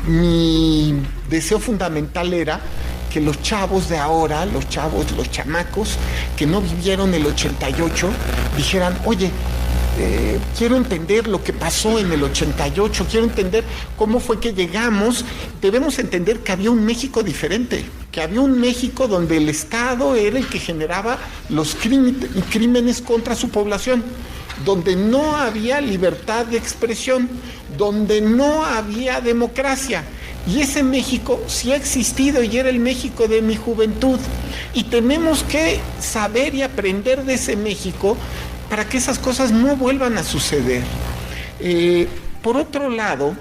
Mi deseo fundamental era que los chavos de ahora, los chamacos que no vivieron el 88, dijeran, oye, quiero entender lo que pasó en el 88, quiero entender cómo fue que llegamos. Debemos entender que había un México diferente, que había un México donde el Estado era el que generaba los crímenes contra su población, donde no había libertad de expresión, donde no había democracia. Y ese México sí ha existido y era el México de mi juventud. Y tenemos que saber y aprender de ese México para que esas cosas no vuelvan a suceder. Por otro lado,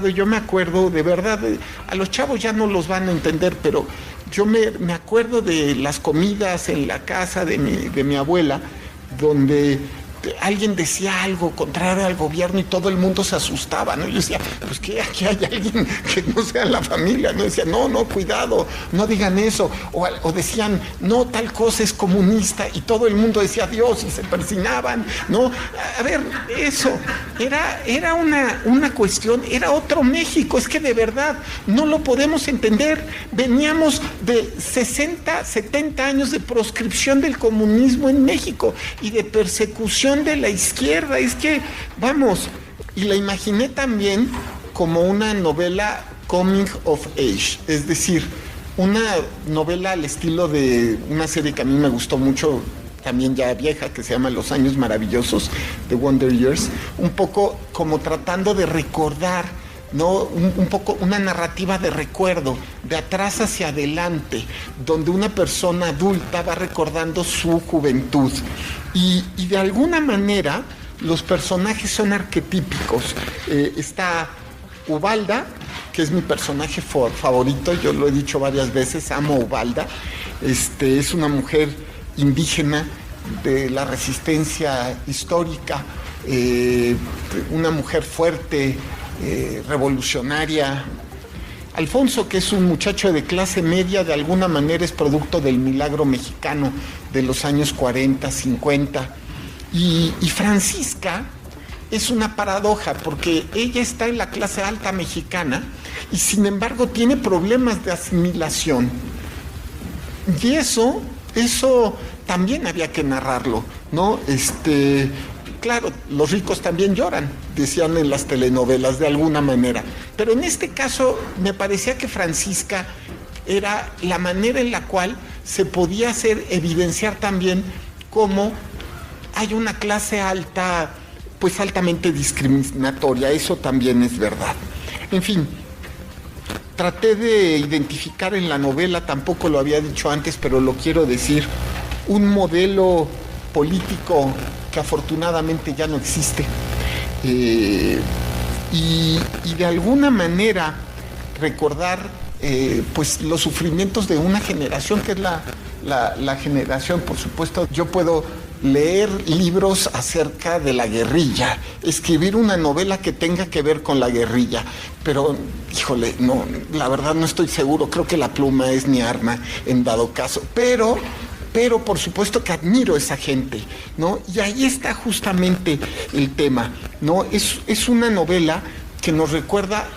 yo me acuerdo, de verdad, a los chavos ya no los van a entender, pero yo me acuerdo de las comidas en la casa de mi abuela, donde alguien decía algo contrario al gobierno y todo el mundo se asustaba, ¿no? Yo decía, pues que aquí hay alguien que no sea la familia, ¿no? Decía, no, cuidado, no digan eso. O decían, no, tal cosa es comunista, y todo el mundo decía Dios y se persinaban, ¿no? A ver, eso era una cuestión, era otro México. Es que de verdad no lo podemos entender. Veníamos de 60, 70 años de proscripción del comunismo en México y de persecución de la izquierda. Es que, vamos, y la imaginé también como una novela coming of age, es decir, una novela al estilo de una serie que a mí me gustó mucho, también ya vieja, que se llama Los Años Maravillosos, The Wonder Years, un poco como tratando de recordar, ¿no? Un poco una narrativa de recuerdo, de atrás hacia adelante, donde una persona adulta va recordando su juventud. Y de alguna manera los personajes son arquetípicos. Está Ubalda, que es mi personaje favorito, yo lo he dicho varias veces, amo a Ubalda. Es una mujer indígena de la resistencia histórica, una mujer fuerte, revolucionaria. Alfonso, que es un muchacho de clase media, de alguna manera es producto del milagro mexicano de los años 40, 50. Y Francisca es una paradoja, porque ella está en la clase alta mexicana y sin embargo tiene problemas de asimilación. Y eso también había que narrarlo, ¿no? Claro, los ricos también lloran, decían en las telenovelas de alguna manera. Pero en este caso me parecía que Francisca era la manera en la cual se podía evidenciar también cómo hay una clase alta, pues altamente discriminatoria. Eso también es verdad. En fin, traté de identificar en la novela, tampoco lo había dicho antes, pero lo quiero decir, un modelo político que afortunadamente ya no existe, y de alguna manera recordar pues los sufrimientos de una generación que es la generación, por supuesto. Yo puedo leer libros acerca de la guerrilla, escribir una novela que tenga que ver con la guerrilla, pero híjole, no, la verdad no estoy seguro, creo que la pluma es mi arma en dado caso, pero por supuesto que admiro a esa gente, ¿no? Y ahí está justamente el tema, ¿no? Es una novela que nos recuerda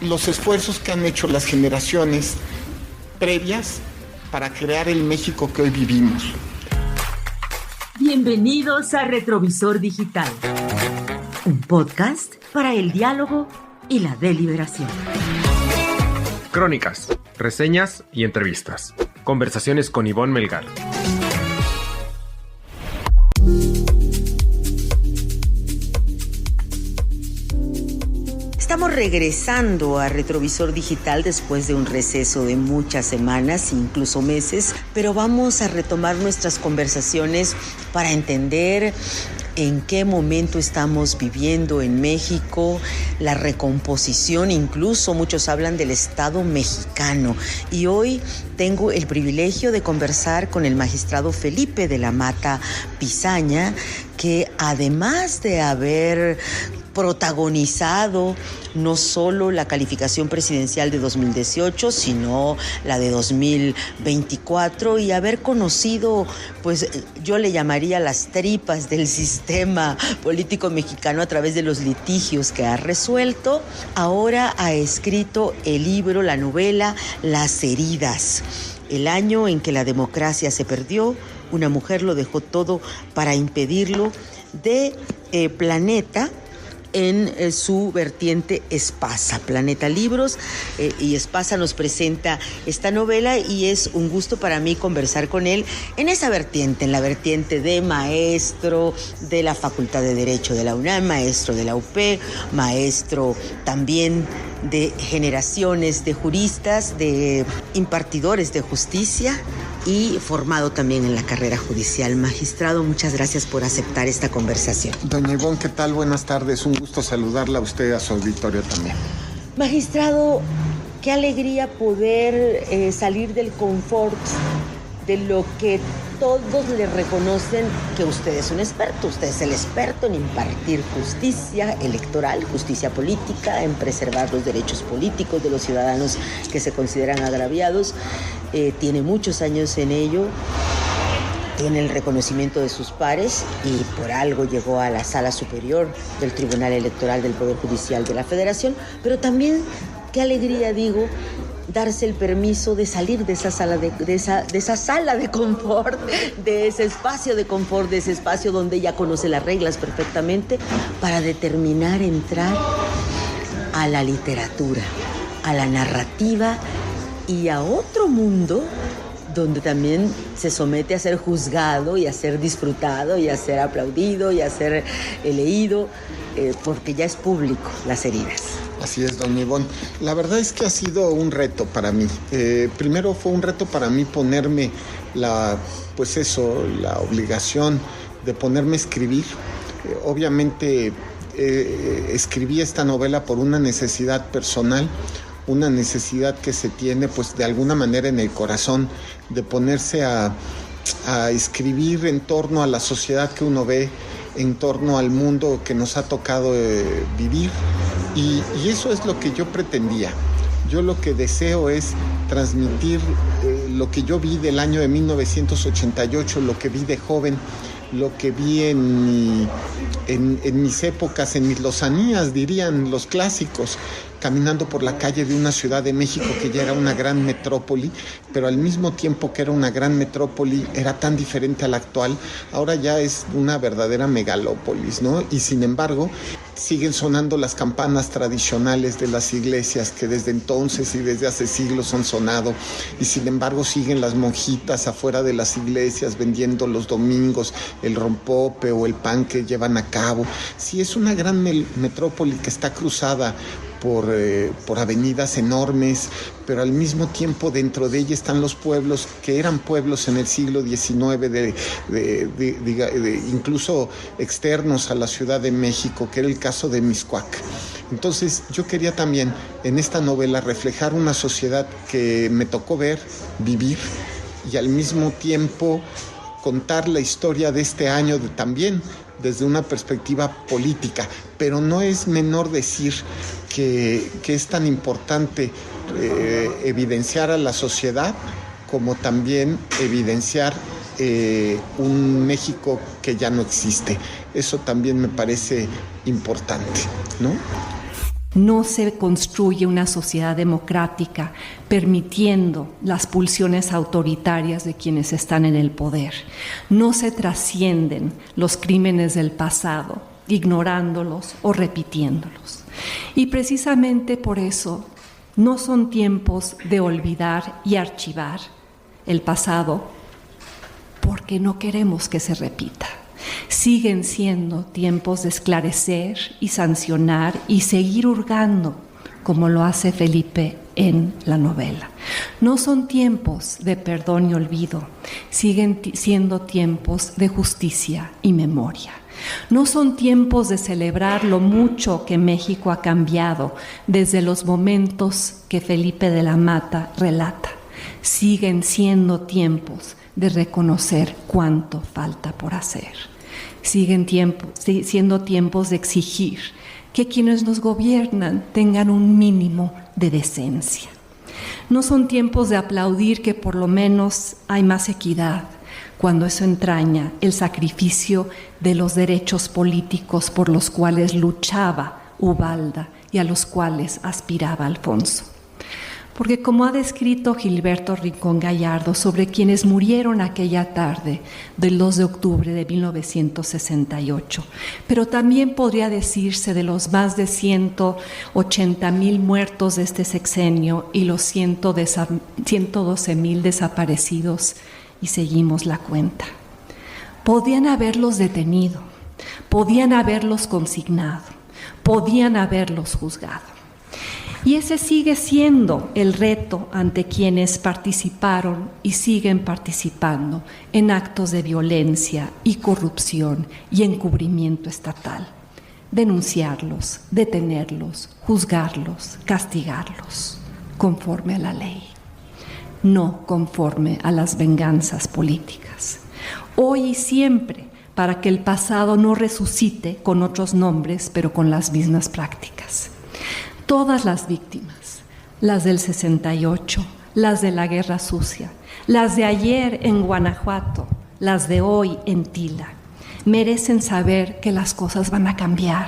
los esfuerzos que han hecho las generaciones previas para crear el México que hoy vivimos. Bienvenidos a Retrovisor Digital, un podcast para el diálogo y la deliberación. Crónicas, reseñas y entrevistas. Conversaciones con Ivonne Melgar. Estamos regresando a Retrovisor Digital después de un receso de muchas semanas, incluso meses, pero vamos a retomar nuestras conversaciones para entender en qué momento estamos viviendo en México, la recomposición, incluso muchos hablan del Estado mexicano. Y hoy tengo el privilegio de conversar con el magistrado Felipe de la Mata Pisaña, que además de haber protagonizado no solo la calificación presidencial de 2018, sino la de 2024, y haber conocido, pues yo le llamaría las tripas del sistema político mexicano a través de los litigios que ha resuelto. Ahora ha escrito el libro, la novela Las heridas. El año en que la democracia se perdió, una mujer lo dejó todo para impedirlo, de Planeta, en su vertiente Espasa. Planeta Libros y Espasa nos presenta esta novela, y es un gusto para mí conversar con él en esa vertiente, en la vertiente de maestro de la Facultad de Derecho de la UNAM, maestro de la UP, maestro también de generaciones de juristas, de impartidores de justicia, y formado también en la carrera judicial. Magistrado, muchas gracias por aceptar esta conversación. Doña Ivonne, ¿qué tal? Buenas tardes. Un gusto saludarla a usted y a su auditorio también. Magistrado, qué alegría poder salir del confort de lo que todos le reconocen, que usted es un experto. Usted es el experto en impartir justicia electoral, justicia política, en preservar los derechos políticos de los ciudadanos que se consideran agraviados. Tiene muchos años en ello, tiene el reconocimiento de sus pares, y por algo llegó a la Sala Superior del Tribunal Electoral del Poder Judicial de la Federación. Pero también, qué alegría, digo, darse el permiso de salir de esa sala de esa sala de confort, de ese espacio de confort, de ese espacio donde ya conoce las reglas perfectamente, para determinar entrar a la literatura, a la narrativa y a otro mundo donde también se somete a ser juzgado y a ser disfrutado y a ser aplaudido y a ser leído, porque ya es público, Las heridas. Así es, doña Ivonne. La verdad es que ha sido un reto para mí. Primero fue un reto para mí ponerme la obligación de ponerme a escribir. Obviamente escribí esta novela por una necesidad personal, una necesidad que se tiene pues de alguna manera en el corazón, de ponerse a escribir en torno a la sociedad que uno ve, en torno al mundo que nos ha tocado vivir, y eso es lo que yo pretendía. Yo lo que deseo es transmitir lo que yo vi del año de 1988, lo que vi de joven, lo que vi en mis épocas, en mis lozanías, dirían los clásicos, caminando por la calle de una Ciudad de México que ya era una gran metrópoli, pero al mismo tiempo que era una gran metrópoli, era tan diferente a la actual. Ahora ya es una verdadera megalópolis, ¿no? Y sin embargo, siguen sonando las campanas tradicionales de las iglesias que desde entonces y desde hace siglos han sonado, y sin embargo siguen las monjitas afuera de las iglesias vendiendo los domingos el rompope o el pan que llevan a cabo. Sí, es una gran metrópoli que está cruzada por avenidas enormes, pero al mismo tiempo dentro de ella están los pueblos que eran pueblos en el siglo XIX, incluso externos a la Ciudad de México, que era el caso de Mixcoac. Entonces yo quería también en esta novela reflejar una sociedad que me tocó ver, vivir, y al mismo tiempo contar la historia de este año también desde una perspectiva política. Pero no es menor decir que es tan importante evidenciar a la sociedad como también evidenciar un México que ya no existe. Eso también me parece importante, ¿no? No se construye una sociedad democrática permitiendo las pulsiones autoritarias de quienes están en el poder. No se trascienden los crímenes del pasado, ignorándolos o repitiéndolos. Y precisamente por eso no son tiempos de olvidar y archivar el pasado, porque no queremos que se repita. Siguen siendo tiempos de esclarecer y sancionar y seguir hurgando, como lo hace Felipe en la novela. No son tiempos de perdón y olvido, siguen siendo tiempos de justicia y memoria. No son tiempos de celebrar lo mucho que México ha cambiado desde los momentos que Felipe de la Mata relata. Siguen siendo tiempos de reconocer cuánto falta por hacer. Siguen siendo tiempos de exigir que quienes nos gobiernan tengan un mínimo de decencia. No son tiempos de aplaudir que por lo menos hay más equidad, cuando eso entraña el sacrificio de los derechos políticos por los cuales luchaba Ubalda y a los cuales aspiraba Alfonso. Porque como ha descrito Gilberto Rincón Gallardo sobre quienes murieron aquella tarde del 2 de octubre de 1968, pero también podría decirse de los más de 180,000 muertos de este sexenio y los 112,000 desaparecidos, y seguimos la cuenta. Podían haberlos detenido, podían haberlos consignado, podían haberlos juzgado. Y ese sigue siendo el reto ante quienes participaron y siguen participando en actos de violencia y corrupción y encubrimiento estatal. Denunciarlos, detenerlos, juzgarlos, castigarlos, conforme a la ley, no conforme a las venganzas políticas. Hoy y siempre, para que el pasado no resucite con otros nombres, pero con las mismas prácticas. Todas las víctimas, las del 68, las de la Guerra Sucia, las de ayer en Guanajuato, las de hoy en Tila, merecen saber que las cosas van a cambiar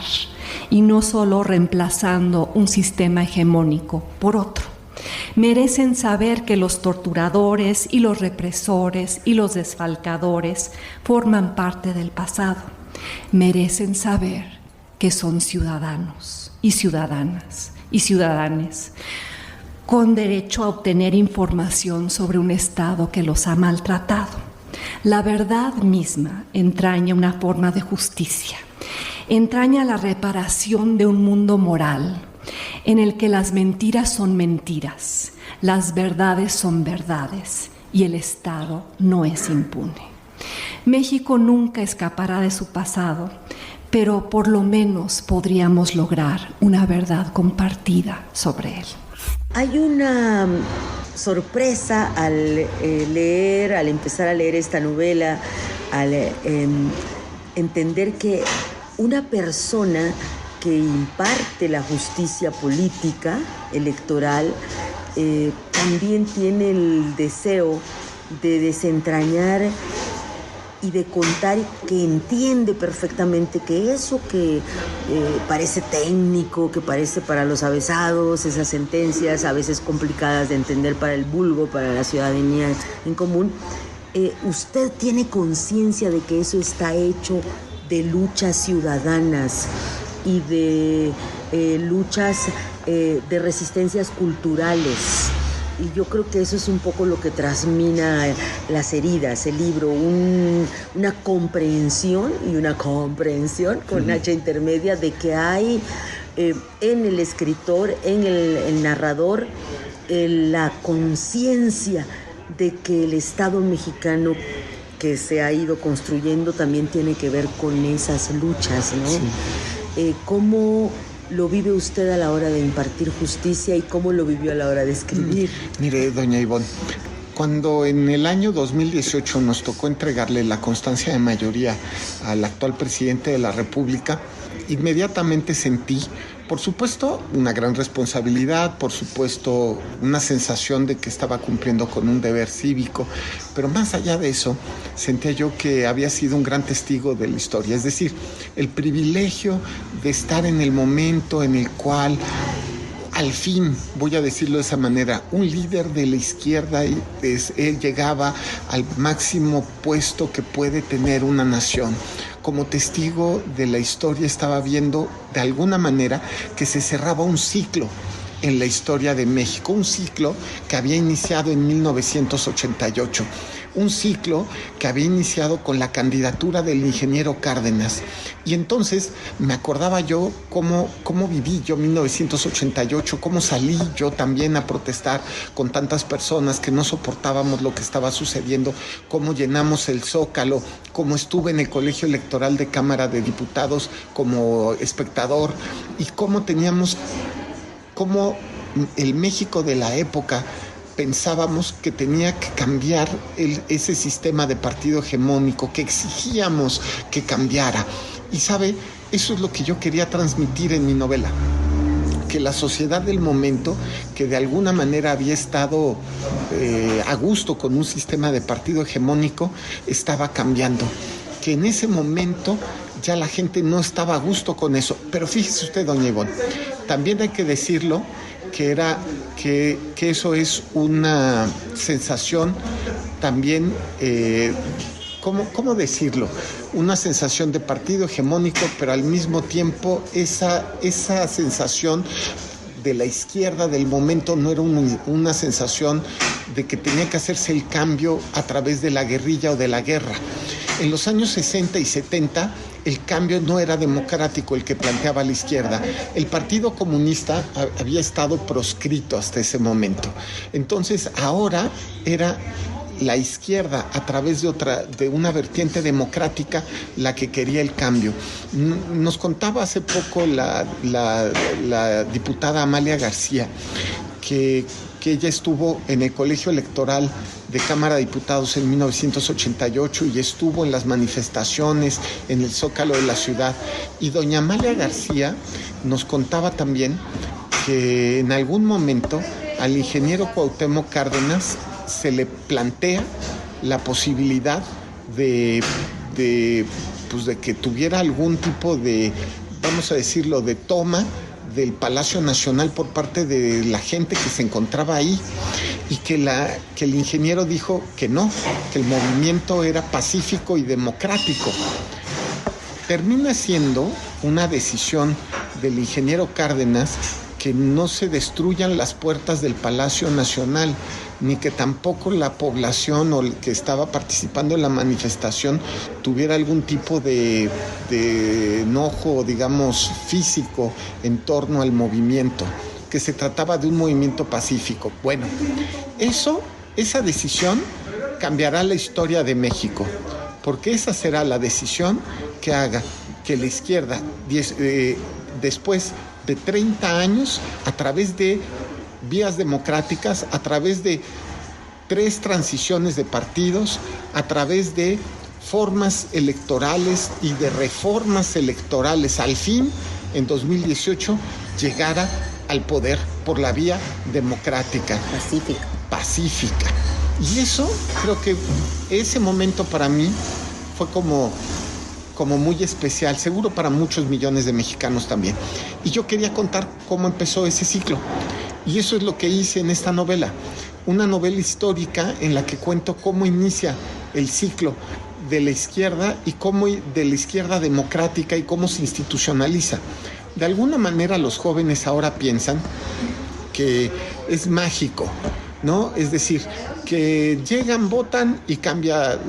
y no solo reemplazando un sistema hegemónico por otro. Merecen saber que los torturadores y los represores y los desfalcadores forman parte del pasado. Merecen saber que son ciudadanos y ciudadanas y ciudadanes con derecho a obtener información sobre un Estado que los ha maltratado. La verdad misma entraña una forma de justicia, entraña la reparación de un mundo moral en el que las mentiras son mentiras, las verdades son verdades y el Estado no es impune. México nunca escapará de su pasado, pero por lo menos podríamos lograr una verdad compartida sobre él. Hay una sorpresa al empezar a leer esta novela, al entender que una persona que imparte la justicia política, electoral, también tiene el deseo de desentrañar y de contar, que entiende perfectamente que eso que parece técnico, que parece para los avesados, esas sentencias a veces complicadas de entender para el vulgo, para la ciudadanía en común, usted tiene conciencia de que eso está hecho de luchas ciudadanas y de luchas de resistencias culturales. Y yo creo que eso es un poco lo que trasmina Las heridas, el libro, una comprensión y una comprensión con H intermedia de que hay en el escritor, en el narrador, la conciencia de que el Estado mexicano que se ha ido construyendo también tiene que ver con esas luchas, ¿no? Sí. ¿Cómo lo vive usted a la hora de impartir justicia y cómo lo vivió a la hora de escribir? Mire, doña Ivonne, cuando en el año 2018 nos tocó entregarle la constancia de mayoría al actual presidente de la República, inmediatamente sentí, por supuesto, una gran responsabilidad, por supuesto, una sensación de que estaba cumpliendo con un deber cívico, pero más allá de eso, sentía yo que había sido un gran testigo de la historia, es decir, el privilegio de estar en el momento en el cual, al fin, voy a decirlo de esa manera, un líder de la izquierda llegaba al máximo puesto que puede tener una nación. Como testigo de la historia estaba viendo de alguna manera que se cerraba un ciclo en la historia de México, un ciclo que había iniciado en 1988, un ciclo que había iniciado con la candidatura del ingeniero Cárdenas. Y entonces me acordaba yo cómo viví yo 1988, cómo salí yo también a protestar con tantas personas que no soportábamos lo que estaba sucediendo, cómo llenamos el Zócalo, cómo estuve en el Colegio Electoral de Cámara de Diputados como espectador y cómo el México de la época pensábamos que tenía que cambiar ese sistema de partido hegemónico, que exigíamos que cambiara. Y sabe, eso es lo que yo quería transmitir en mi novela, que la sociedad del momento, que de alguna manera había estado a gusto con un sistema de partido hegemónico, estaba cambiando, que en ese momento ya la gente no estaba a gusto con eso. Pero fíjese usted, doña Ivonne, también hay que decirlo, que eso es una sensación también, ¿cómo decirlo? Una sensación de partido hegemónico, pero al mismo tiempo esa sensación de la izquierda del momento no era una sensación de que tenía que hacerse el cambio a través de la guerrilla o de la guerra. En los años 60 y 70, el cambio no era democrático el que planteaba la izquierda. El Partido Comunista había estado proscrito hasta ese momento. Entonces, ahora era la izquierda, a través de una vertiente democrática, la que quería el cambio. Nos contaba hace poco la diputada Amalia García que ella estuvo en el colegio electoral de Cámara de Diputados en 1988 y estuvo en las manifestaciones en el Zócalo de la ciudad. Y doña Amalia García nos contaba también que en algún momento al ingeniero Cuauhtémoc Cárdenas se le plantea la posibilidad de que tuviera algún tipo de, vamos a decirlo, de toma del Palacio Nacional por parte de la gente que se encontraba ahí, y que el ingeniero dijo que no, que el movimiento era pacífico y democrático. Termina siendo una decisión del ingeniero Cárdenas que no se destruyan las puertas del Palacio Nacional, ni que tampoco la población o el que estaba participando en la manifestación tuviera algún tipo de enojo, digamos, físico en torno al movimiento, que se trataba de un movimiento pacífico. Bueno, esa decisión cambiará la historia de México, porque esa será la decisión que haga que la izquierda, después de 30 años, a través de vías democráticas, a través de 3 transiciones de partidos, a través de formas electorales y de reformas electorales, al fin, en 2018, llegara al poder por la vía democrática. Pacífica. Y eso, creo que ese momento para mí fue como muy especial, seguro para muchos millones de mexicanos también. Y yo quería contar cómo empezó ese ciclo. Y eso es lo que hice en esta novela. Una novela histórica en la que cuento cómo inicia el ciclo de la izquierda y cómo de la izquierda democrática y cómo se institucionaliza. De alguna manera los jóvenes ahora piensan que es mágico, ¿no? Es decir, que llegan, votan y cambia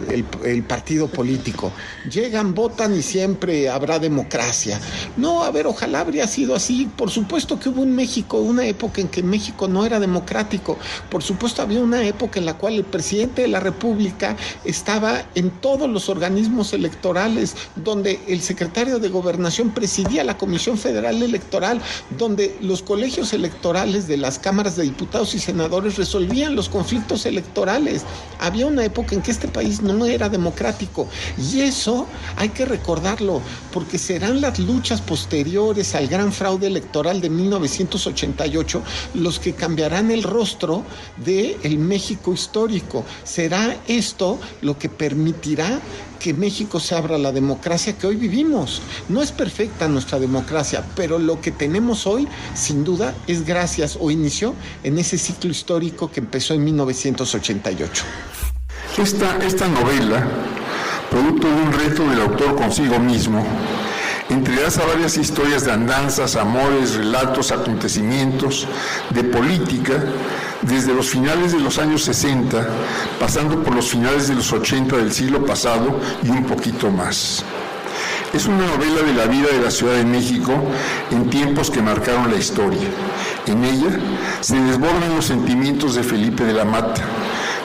el partido político. Llegan, votan y siempre habrá democracia. No, a ver, ojalá habría sido así. Por supuesto que hubo en México una época en que México no era democrático. Por supuesto había una época en la cual el presidente de la República estaba en todos los organismos electorales, donde el secretario de Gobernación presidía la Comisión Federal Electoral, donde los colegios electorales de las cámaras de diputados y senadores resolvían los conflictos electorales. Había una época en que este país no era democrático, y eso hay que recordarlo, porque serán las luchas posteriores al gran fraude electoral de 1988 los que cambiarán el rostro del México histórico. Será esto lo que permitirá que México se abra a la democracia que hoy vivimos. No es perfecta nuestra democracia, pero lo que tenemos hoy, sin duda, es gracias o inició en ese ciclo histórico que empezó en 1988. Esta novela, producto de un reto del autor consigo mismo, entrelaza varias historias de andanzas, amores, relatos, acontecimientos, de política, desde los finales de los años 60, pasando por los finales de los 80 del siglo pasado y un poquito más. Es una novela de la vida de la Ciudad de México en tiempos que marcaron la historia. En ella se desbordan los sentimientos de Felipe de la Mata.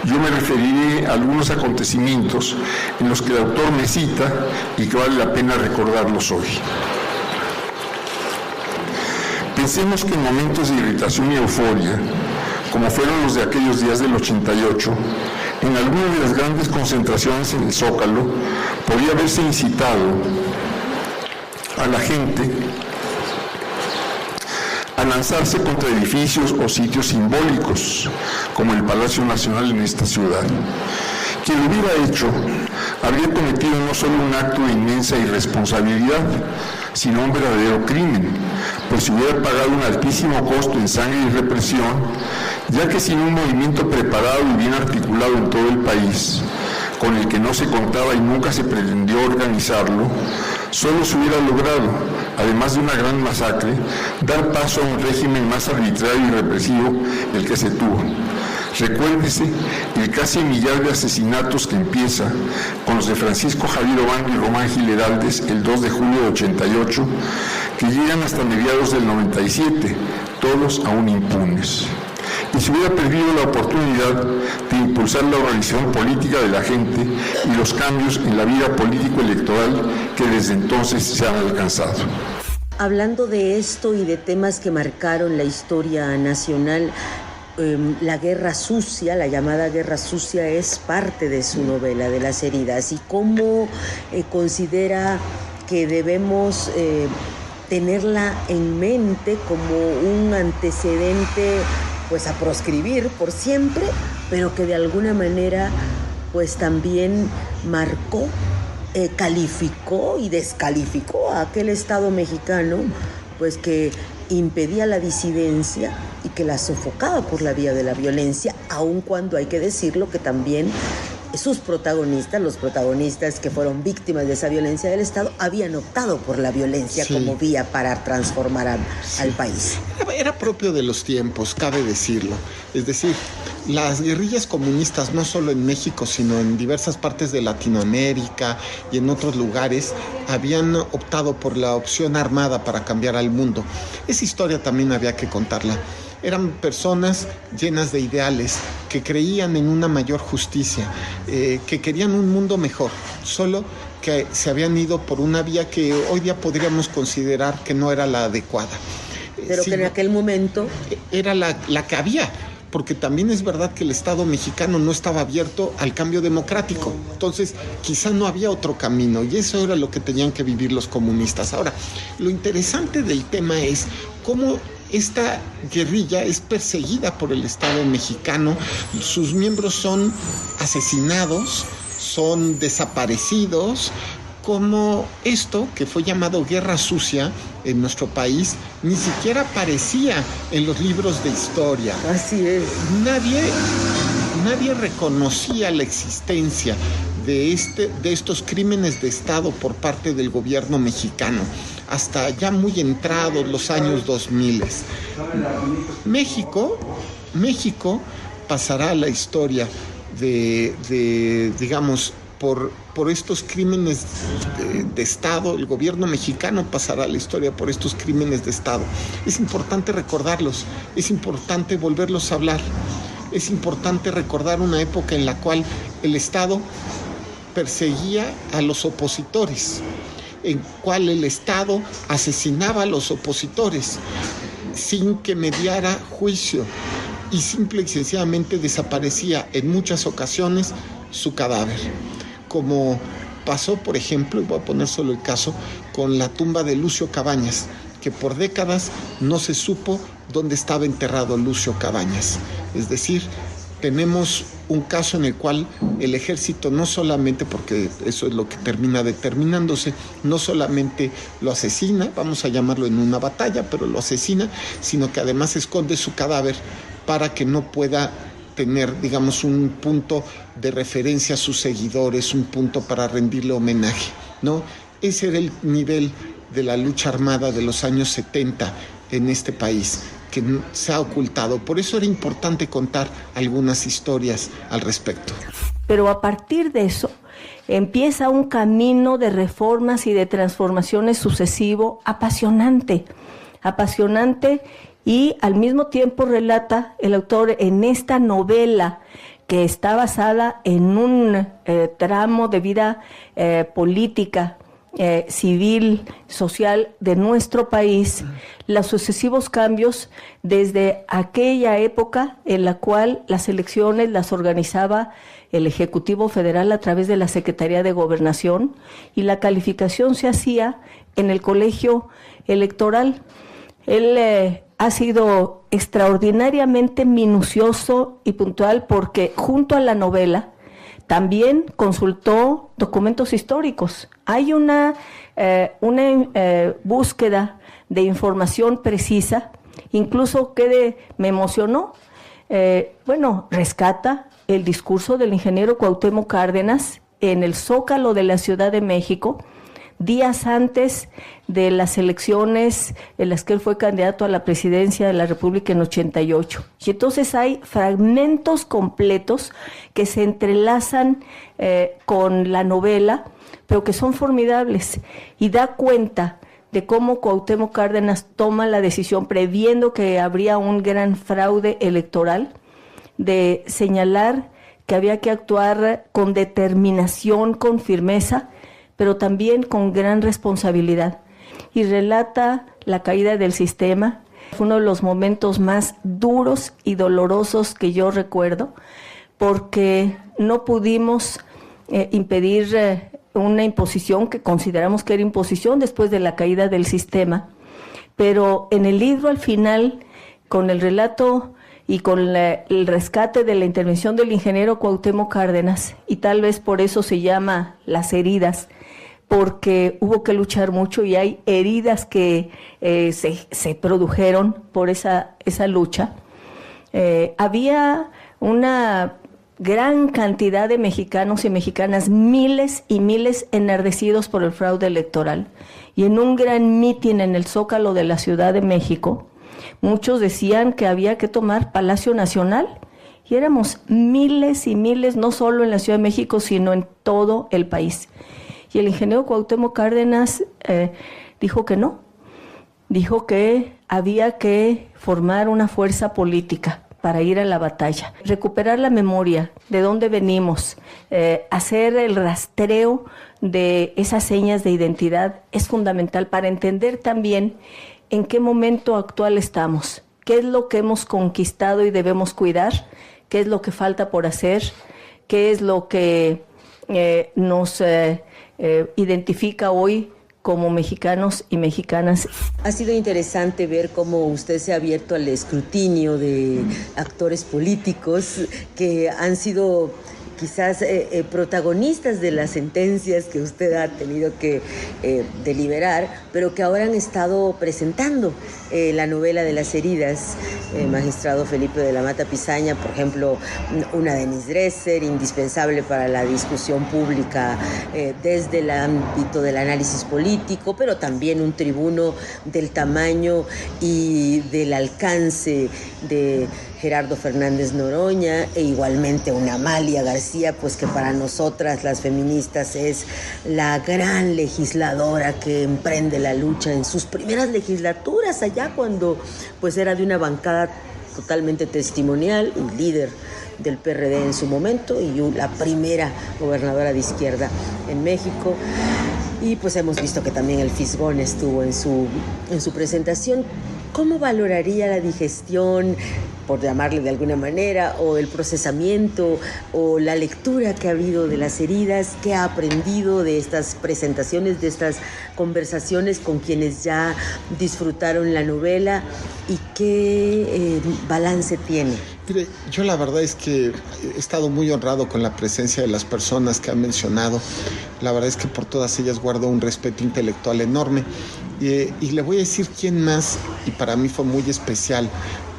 Yo me referiré a algunos acontecimientos en los que el autor me cita y que vale la pena recordarlos hoy. Pensemos que en momentos de irritación y euforia, como fueron los de aquellos días del 88, en alguna de las grandes concentraciones en el Zócalo, podía haberse incitado a la gente a lanzarse contra edificios o sitios simbólicos, como el Palacio Nacional en esta ciudad. Quien lo hubiera hecho habría cometido no solo un acto de inmensa irresponsabilidad, sino un verdadero crimen, pues se hubiera pagado un altísimo costo en sangre y represión, ya que sin un movimiento preparado y bien articulado en todo el país, con el que no se contaba y nunca se pretendió organizarlo, solo se hubiera logrado, además de una gran masacre, dar paso a un régimen más arbitrario y represivo del que se tuvo. Recuérdese el casi millar de asesinatos que empieza con los de Francisco Javier Obando y Román Gil Heraldez el 2 de julio de 88, que llegan hasta mediados del 97, todos aún impunes. Y se hubiera perdido la oportunidad de impulsar la organización política de la gente y los cambios en la vida político-electoral que desde entonces se han alcanzado. Hablando de esto y de temas que marcaron la historia nacional, la guerra sucia, la llamada guerra sucia, es parte de su novela, de Las heridas. ¿Y cómo considera que debemos tenerla en mente como un antecedente pues a proscribir por siempre, pero que de alguna manera pues también marcó, calificó y descalificó a aquel Estado mexicano pues que impedía la disidencia y que la sofocaba por la vía de la violencia, aun cuando hay que decirlo que también sus protagonistas, los protagonistas que fueron víctimas de esa violencia del Estado, habían optado por la violencia como vía para transformar al país. Era propio de los tiempos, cabe decirlo. Es decir, las guerrillas comunistas, no solo en México, sino en diversas partes de Latinoamérica y en otros lugares, habían optado por la opción armada para cambiar al mundo. Esa historia también había que contarla. Eran personas llenas de ideales, que creían en una mayor justicia, que querían un mundo mejor, solo que se habían ido por una vía que hoy día podríamos considerar que no era la adecuada. Pero que en aquel momento era la que había, porque también es verdad que el Estado mexicano no estaba abierto al cambio democrático. Entonces, quizá no había otro camino, y eso era lo que tenían que vivir los comunistas. Ahora, lo interesante del tema es cómo esta guerrilla es perseguida por el Estado mexicano, sus miembros son asesinados, son desaparecidos, como esto que fue llamado guerra sucia en nuestro país ni siquiera aparecía en los libros de historia. Así es. Nadie reconocía la existencia de estos crímenes de Estado por parte del gobierno mexicano, hasta ya muy entrados los años 2000. México pasará a la historia digamos, por estos crímenes de Estado. El gobierno mexicano pasará a la historia por estos crímenes de Estado. Es importante recordarlos, es importante volverlos a hablar, es importante recordar una época en la cual el Estado perseguía a los opositores, en cual el Estado asesinaba a los opositores sin que mediara juicio y simple y sencillamente desaparecía en muchas ocasiones su cadáver, como pasó, por ejemplo, y voy a poner solo el caso, con la tumba de Lucio Cabañas, que por décadas no se supo dónde estaba enterrado Lucio Cabañas. Es decir, tenemos un caso en el cual el ejército no solamente, porque eso es lo que termina determinándose, no solamente lo asesina, vamos a llamarlo en una batalla, pero lo asesina, sino que además esconde su cadáver para que no pueda tener, digamos, un punto de referencia a sus seguidores, un punto para rendirle homenaje, ¿no? Ese era el nivel de la lucha armada de los años 70 en este país, que se ha ocultado. Por eso era importante contar algunas historias al respecto. Pero a partir de eso empieza un camino de reformas y de transformaciones sucesivo apasionante, y al mismo tiempo relata el autor en esta novela que está basada en un tramo de vida política civil, social de nuestro país, los sucesivos cambios desde aquella época en la cual las elecciones las organizaba el Ejecutivo Federal a través de la Secretaría de Gobernación y la calificación se hacía en el colegio electoral. Él ha sido extraordinariamente minucioso y puntual porque junto a la novela también consultó documentos históricos. Hay una búsqueda de información precisa, incluso que me emocionó. Rescata el discurso del ingeniero Cuauhtémoc Cárdenas en el Zócalo de la Ciudad de México, días antes de las elecciones en las que él fue candidato a la presidencia de la República en 88. Y entonces hay fragmentos completos que se entrelazan con la novela, pero que son formidables, y da cuenta de cómo Cuauhtémoc Cárdenas toma la decisión, previendo que habría un gran fraude electoral, de señalar que había que actuar con determinación, con firmeza, pero también con gran responsabilidad. Y relata la caída del sistema. Fue uno de los momentos más duros y dolorosos que yo recuerdo, porque no pudimos impedir una imposición que consideramos que era imposición después de la caída del sistema. Pero en el libro, al final, con el relato y con el rescate de la intervención del ingeniero Cuauhtémoc Cárdenas, y tal vez por eso se llama Las heridas, porque hubo que luchar mucho y hay heridas que se produjeron por esa lucha. Había una gran cantidad de mexicanos y mexicanas, miles y miles enardecidos por el fraude electoral. Y en un gran mitin en el Zócalo de la Ciudad de México, muchos decían que había que tomar Palacio Nacional, y éramos miles y miles, no solo en la Ciudad de México, sino en todo el país. Y el ingeniero Cuauhtémoc Cárdenas dijo que no, dijo que había que formar una fuerza política para ir a la batalla, recuperar la memoria de dónde venimos, hacer el rastreo de esas señas de identidad es fundamental para entender también en qué momento actual estamos, qué es lo que hemos conquistado y debemos cuidar, qué es lo que falta por hacer, qué es lo que nos identifica hoy como mexicanos y mexicanas. Ha sido interesante ver cómo usted se ha abierto al escrutinio de actores políticos que han sido quizás protagonistas de las sentencias que usted ha tenido que deliberar, pero que ahora han estado presentando la novela de Las heridas. Magistrado Felipe de la Mata Pizaña, por ejemplo, una Denise Dresser, indispensable para la discusión pública desde el ámbito del análisis político, pero también un tribuno del tamaño y del alcance de Gerardo Fernández Noroña, e igualmente una Amalia García, pues que para nosotras las feministas es la gran legisladora que emprende la lucha en sus primeras legislaturas, allá cuando pues era de una bancada totalmente testimonial y líder del PRD en su momento, y la primera gobernadora de izquierda en México. Y pues hemos visto que también el Fisgón estuvo en su presentación. ¿Cómo valoraría la digestión, por llamarle de alguna manera, o el procesamiento, o la lectura que ha habido de Las heridas? ¿Qué ha aprendido de estas presentaciones, de estas conversaciones con quienes ya disfrutaron la novela? ¿Y qué balance tiene? Mire, yo la verdad es que he estado muy honrado con la presencia de las personas que han mencionado. La verdad es que por todas ellas guardo un respeto intelectual enorme. Y le voy a decir quién más, y para mí fue muy especial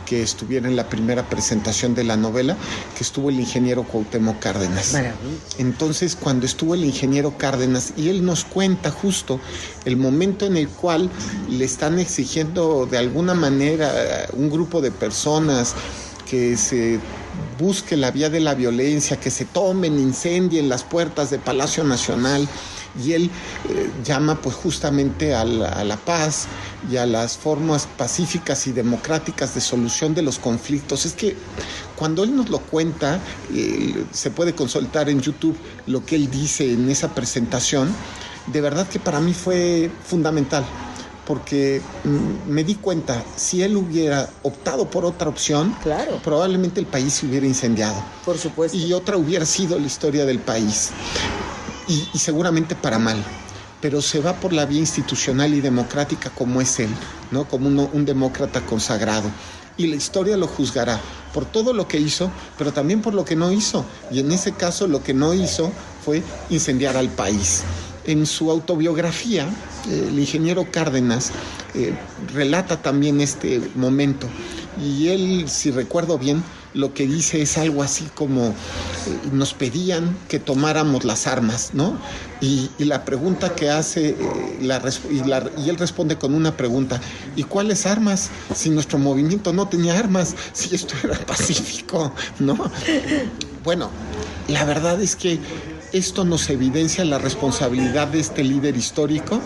que estuviera en la primera presentación de la novela, que estuvo el ingeniero Cuauhtémoc Cárdenas. Maravilla. Entonces, cuando estuvo el ingeniero Cárdenas, y él nos cuenta justo el momento en el cual le están exigiendo de alguna manera un grupo de personas que se busque la vía de la violencia, que se tomen, incendien las puertas de Palacio Nacional, y él llama pues justamente a la paz y a las formas pacíficas y democráticas de solución de los conflictos. Es que cuando él nos lo cuenta, se puede consultar en YouTube lo que él dice en esa presentación. de verdad que para mí fue fundamental, porque me di cuenta, si él hubiera optado por otra opción, claro, probablemente el país se hubiera incendiado. Por supuesto. Y otra hubiera sido la historia del país. Y seguramente para mal. Pero se va por la vía institucional y democrática como es él, ¿no? Como un demócrata consagrado. Y la historia lo juzgará por todo lo que hizo, pero también por lo que no hizo. Y en ese caso lo que no hizo fue incendiar al país. En su autobiografía, el ingeniero Cárdenas relata también este momento. Y él, si recuerdo bien, lo que dice es algo así como nos pedían que tomáramos las armas, ¿no? Y la pregunta que hace, y él responde con una pregunta: ¿y cuáles armas? Si nuestro movimiento no tenía armas, si esto era pacífico, ¿no? Bueno, la verdad es que esto nos evidencia la responsabilidad de este líder histórico,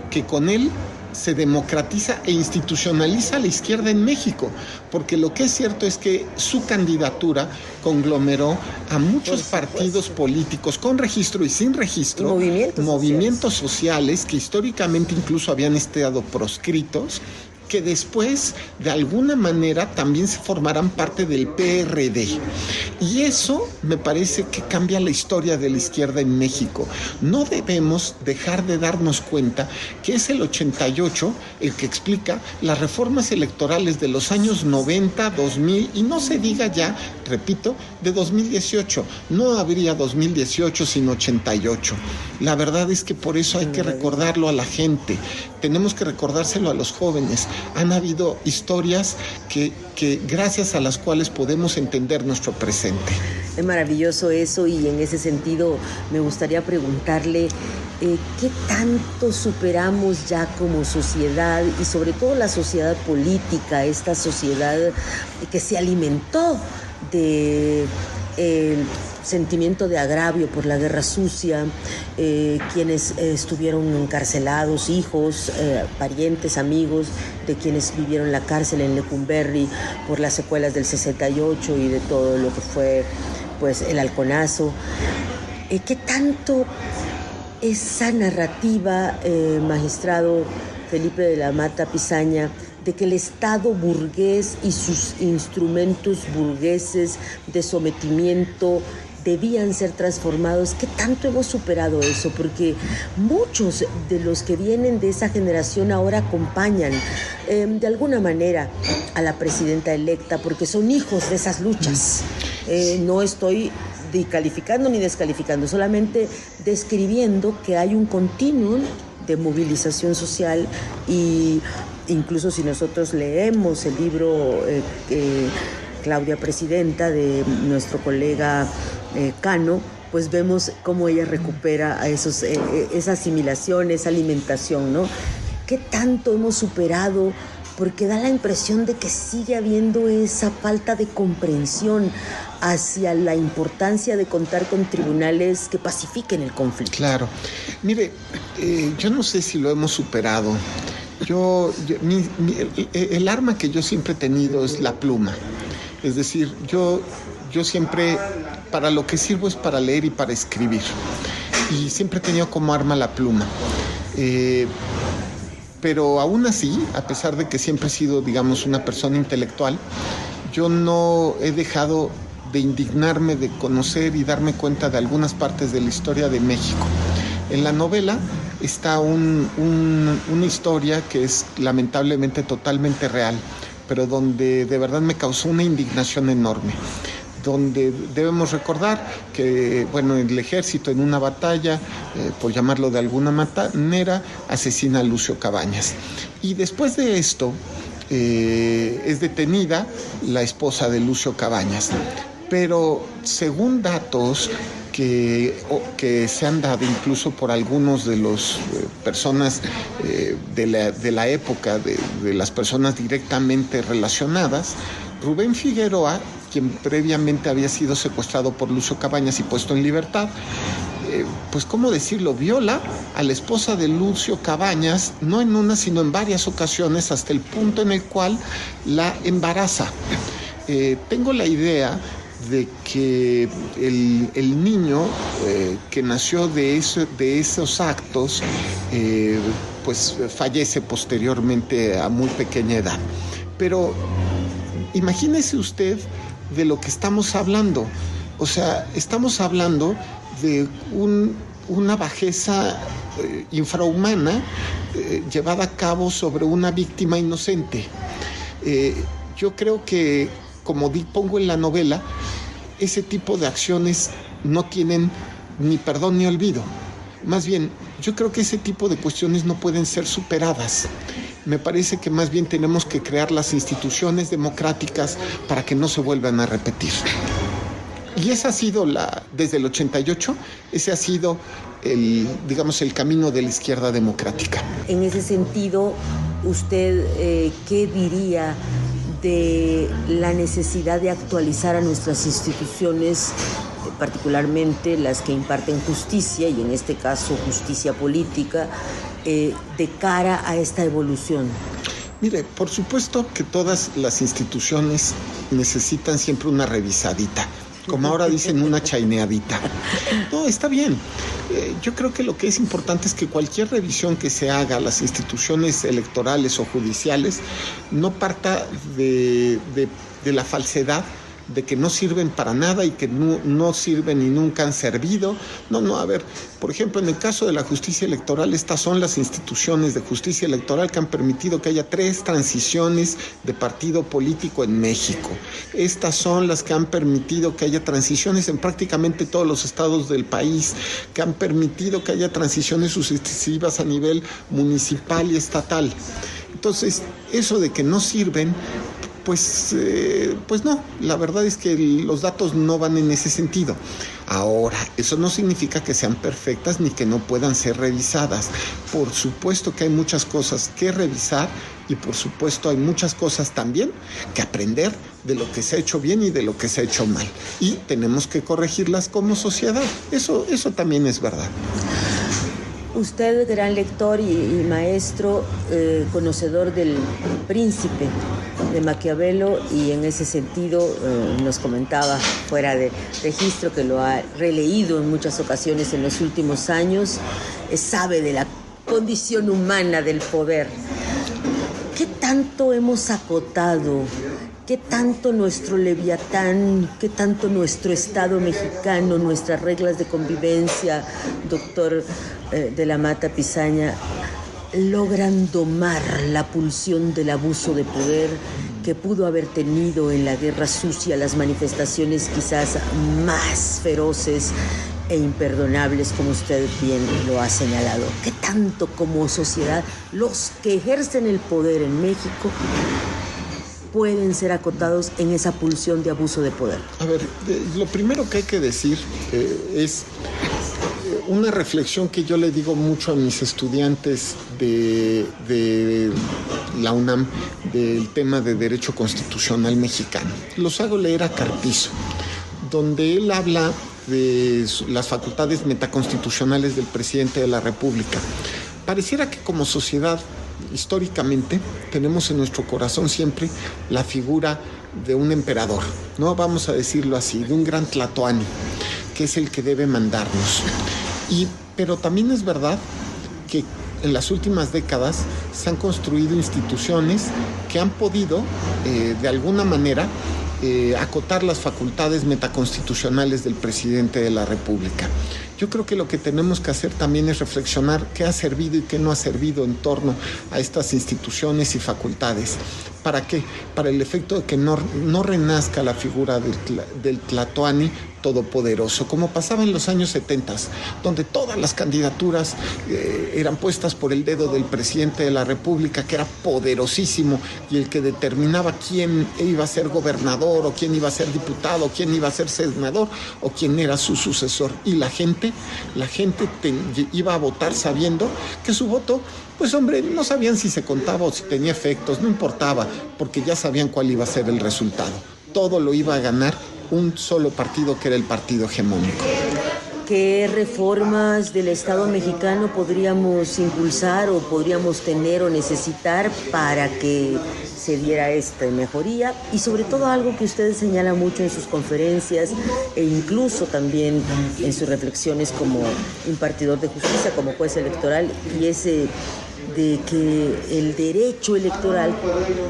que con él se democratiza e institucionaliza la izquierda en México, porque lo que es cierto es que su candidatura conglomeró a muchos partidos políticos con registro y sin registro, movimientos sociales que históricamente incluso habían estado proscritos, que después, de alguna manera, también se formarán parte del PRD. Y eso me parece que cambia la historia de la izquierda en México. No debemos dejar de darnos cuenta que es el 88 el que explica las reformas electorales de los años 90, 2000, y no se diga ya, repito, de 2018. No habría 2018 sin 88. La verdad es que por eso hay que recordarlo a la gente. Tenemos que recordárselo a los jóvenes. Han habido historias que gracias a las cuales podemos entender nuestro presente. Es maravilloso eso, y en ese sentido me gustaría preguntarle ¿qué tanto superamos ya como sociedad, y sobre todo la sociedad política, esta sociedad que se alimentó de sentimiento de agravio por la guerra sucia, quienes estuvieron encarcelados, hijos, parientes, amigos de quienes vivieron la cárcel en Lecumberri por las secuelas del 68 y de todo lo que fue pues el halconazo? ¿Qué tanto esa narrativa, magistrado Felipe de la Mata Pizaña, de que el Estado burgués y sus instrumentos burgueses de sometimiento debían ser transformados? ¿Qué tanto hemos superado eso? Porque muchos de los que vienen de esa generación ahora acompañan de alguna manera a la presidenta electa, porque son hijos de esas luchas. No estoy ni calificando ni descalificando, solamente describiendo que hay un continuum de movilización social. Y incluso si nosotros leemos el libro Claudia Presidenta, de nuestro colega Cano, pues vemos cómo ella recupera a esa asimilación, esa alimentación, ¿no? ¿Qué tanto hemos superado? Porque da la impresión de que sigue habiendo esa falta de comprensión hacia la importancia de contar con tribunales que pacifiquen el conflicto. Claro. Mire, yo no sé si lo hemos superado. El arma que yo siempre he tenido es la pluma. Es decir, yo siempre, para lo que sirvo es para leer y para escribir. Y siempre he tenido como arma la pluma. Pero aún así, a pesar de que siempre he sido, digamos, una persona intelectual, yo no he dejado de indignarme, de conocer y darme cuenta de algunas partes de la historia de México. En la novela está una historia que es lamentablemente totalmente real, pero donde de verdad me causó una indignación enorme, donde debemos recordar que, bueno, el ejército en una batalla, por llamarlo de alguna manera, asesina a Lucio Cabañas. Y después de esto, es detenida la esposa de Lucio Cabañas. Pero según datos que se han dado incluso por algunos de las personas de la época, de las personas directamente relacionadas, Rubén Figueroa, quien previamente había sido secuestrado por Lucio Cabañas y puesto en libertad, pues cómo decirlo, viola a la esposa de Lucio Cabañas, no en una sino en varias ocasiones, hasta el punto en el cual la embaraza. Tengo la idea de que el niño que nació de esos actos, pues fallece posteriormente a muy pequeña edad. Pero imagínese usted de lo que estamos hablando. O sea, estamos hablando de una bajeza infrahumana llevada a cabo sobre una víctima inocente. Yo creo que, como pongo en la novela, ese tipo de acciones no tienen ni perdón ni olvido. Más bien, yo creo que ese tipo de cuestiones no pueden ser superadas. Me parece que más bien tenemos que crear las instituciones democráticas para que no se vuelvan a repetir. Y esa ha sido desde el 88, ese ha sido el camino de la izquierda democrática. En ese sentido, ¿usted qué diría de la necesidad de actualizar a nuestras instituciones, particularmente las que imparten justicia, y en este caso justicia política, de cara a esta evolución? Mire, por supuesto que todas las instituciones necesitan siempre una revisadita, como ahora dicen, una chaineadita. No, está bien. Yo creo que lo que es importante es que cualquier revisión que se haga a las instituciones electorales o judiciales no parta de la falsedad de que no sirven para nada y que no sirven y nunca han servido. No, a ver, por ejemplo, en el caso de la justicia electoral, estas son las instituciones de justicia electoral que han permitido que haya 3 transiciones de partido político en México. Estas son las que han permitido que haya transiciones en prácticamente todos los estados del país, que han permitido que haya transiciones sucesivas a nivel municipal y estatal. Entonces, eso de que no sirven, pues no, la verdad es que los datos no van en ese sentido. Ahora, eso no significa que sean perfectas ni que no puedan ser revisadas. Por supuesto que hay muchas cosas que revisar y por supuesto hay muchas cosas también que aprender de lo que se ha hecho bien y de lo que se ha hecho mal. Y tenemos que corregirlas como sociedad. Eso también es verdad. Usted, gran lector y maestro, conocedor del Príncipe de Maquiavelo, y en ese sentido nos comentaba fuera de registro que lo ha releído en muchas ocasiones en los últimos años, sabe de la condición humana del poder. ¿Qué tanto hemos acotado? ¿Qué tanto nuestro leviatán, qué tanto nuestro Estado mexicano, nuestras reglas de convivencia, doctor de la Mata Pizaña, logran domar la pulsión del abuso de poder que pudo haber tenido en la guerra sucia las manifestaciones quizás más feroces e imperdonables, como usted bien lo ha señalado? ¿Qué tanto como sociedad los que ejercen el poder en México pueden ser acotados en esa pulsión de abuso de poder? A ver, lo primero que hay que decir es una reflexión que yo le digo mucho a mis estudiantes de la UNAM del tema de derecho constitucional mexicano. Los hago leer a Carpizo, donde él habla de las facultades metaconstitucionales del presidente de la República. Pareciera que como sociedad, históricamente, tenemos en nuestro corazón siempre la figura de un emperador, ¿no? Vamos a decirlo así, de un gran Tlatoani, que es el que debe mandarnos. Pero también es verdad que en las últimas décadas se han construido instituciones que han podido, de alguna manera, acotar las facultades metaconstitucionales del presidente de la República. Yo creo que lo que tenemos que hacer también es reflexionar qué ha servido y qué no ha servido en torno a estas instituciones y facultades. ¿Para qué? Para el efecto de que no renazca la figura del Tlatoani todopoderoso, como pasaba en los años 70, donde todas las candidaturas eran puestas por el dedo del presidente de la República, que era poderosísimo y el que determinaba quién iba a ser gobernador o quién iba a ser diputado o quién iba a ser senador o quién era su sucesor. Y la gente iba a votar sabiendo que su voto, pues hombre, no sabían si se contaba o si tenía efectos, no importaba, porque ya sabían cuál iba a ser el resultado. Todo lo iba a ganar un solo partido, que era el partido hegemónico. ¿qué reformas del Estado mexicano podríamos impulsar o podríamos tener o necesitar para que se diera esta mejoría? Y sobre todo algo que usted señala mucho en sus conferencias e incluso también en sus reflexiones como impartidor de justicia, como juez electoral, y ese de que el derecho electoral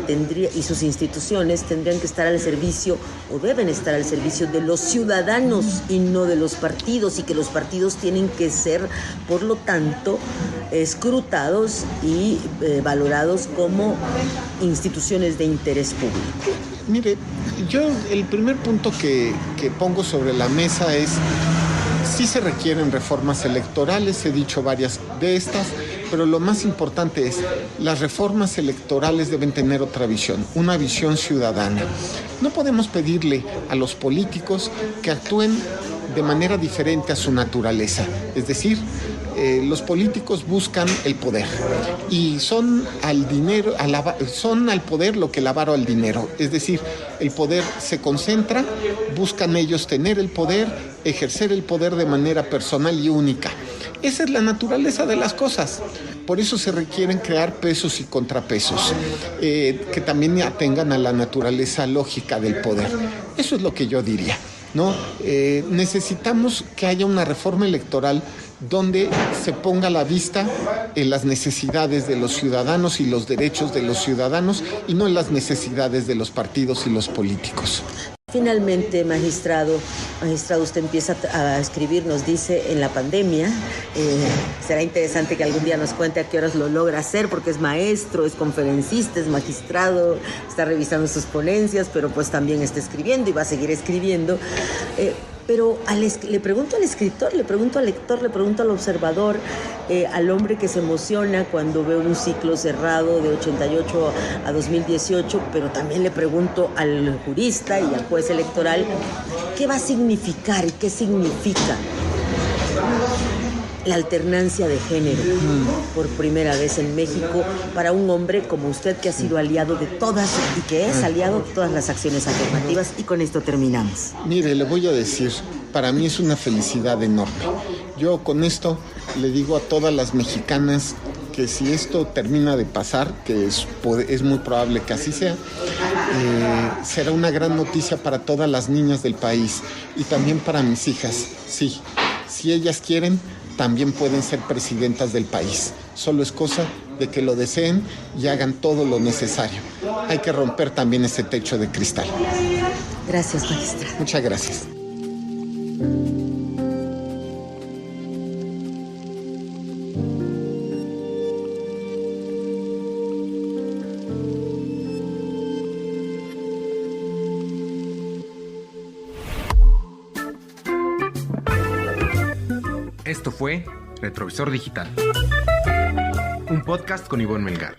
tendría y sus instituciones tendrían que estar al servicio o deben estar al servicio de los ciudadanos y no de los partidos, y que los partidos tienen que ser, por lo tanto, escrutados y valorados como instituciones de interés público. Mire, yo el primer punto que pongo sobre la mesa es: sí se requieren reformas electorales, he dicho varias de estas, pero lo más importante es, las reformas electorales deben tener otra visión, una visión ciudadana. No podemos pedirle a los políticos que actúen de manera diferente a su naturaleza, es decir, los políticos buscan el poder y son al poder lo que el avaro al dinero, es decir, el poder se concentra, buscan ellos tener el poder, ejercer el poder de manera personal y única. Esa es la naturaleza de las cosas. Por eso se requieren crear pesos y contrapesos que también atengan a la naturaleza lógica del poder. Eso es lo que yo diría, ¿no? Necesitamos que haya una reforma electoral donde se ponga la vista en las necesidades de los ciudadanos y los derechos de los ciudadanos, y no en las necesidades de los partidos y los políticos. Finalmente, magistrado, usted empieza a escribir, nos dice, en la pandemia. Será interesante que algún día nos cuente a qué horas lo logra hacer, porque es maestro, es conferencista, es magistrado, está revisando sus ponencias, pero pues también está escribiendo y va a seguir escribiendo. Pero le pregunto al escritor, le pregunto al lector, le pregunto al observador, al hombre que se emociona cuando ve un ciclo cerrado de 88 a 2018, pero también le pregunto al jurista y al juez electoral, ¿qué va a significar y qué significa la alternancia de género por primera vez en México para un hombre como usted, que ha sido aliado de todas y que es aliado de todas las acciones afirmativas? Y con esto terminamos. Mire, le voy a decir, para mí es una felicidad enorme. Yo con esto le digo a todas las mexicanas que si esto termina de pasar, que es muy probable que así sea, será una gran noticia para todas las niñas del país y también para mis hijas. Sí, si ellas quieren, también pueden ser presidentas del país. Solo es cosa de que lo deseen y hagan todo lo necesario. Hay que romper también ese techo de cristal. Gracias, magistrado. Muchas gracias. Esto fue Retrovisor Digital, un podcast con Ivonne Melgar.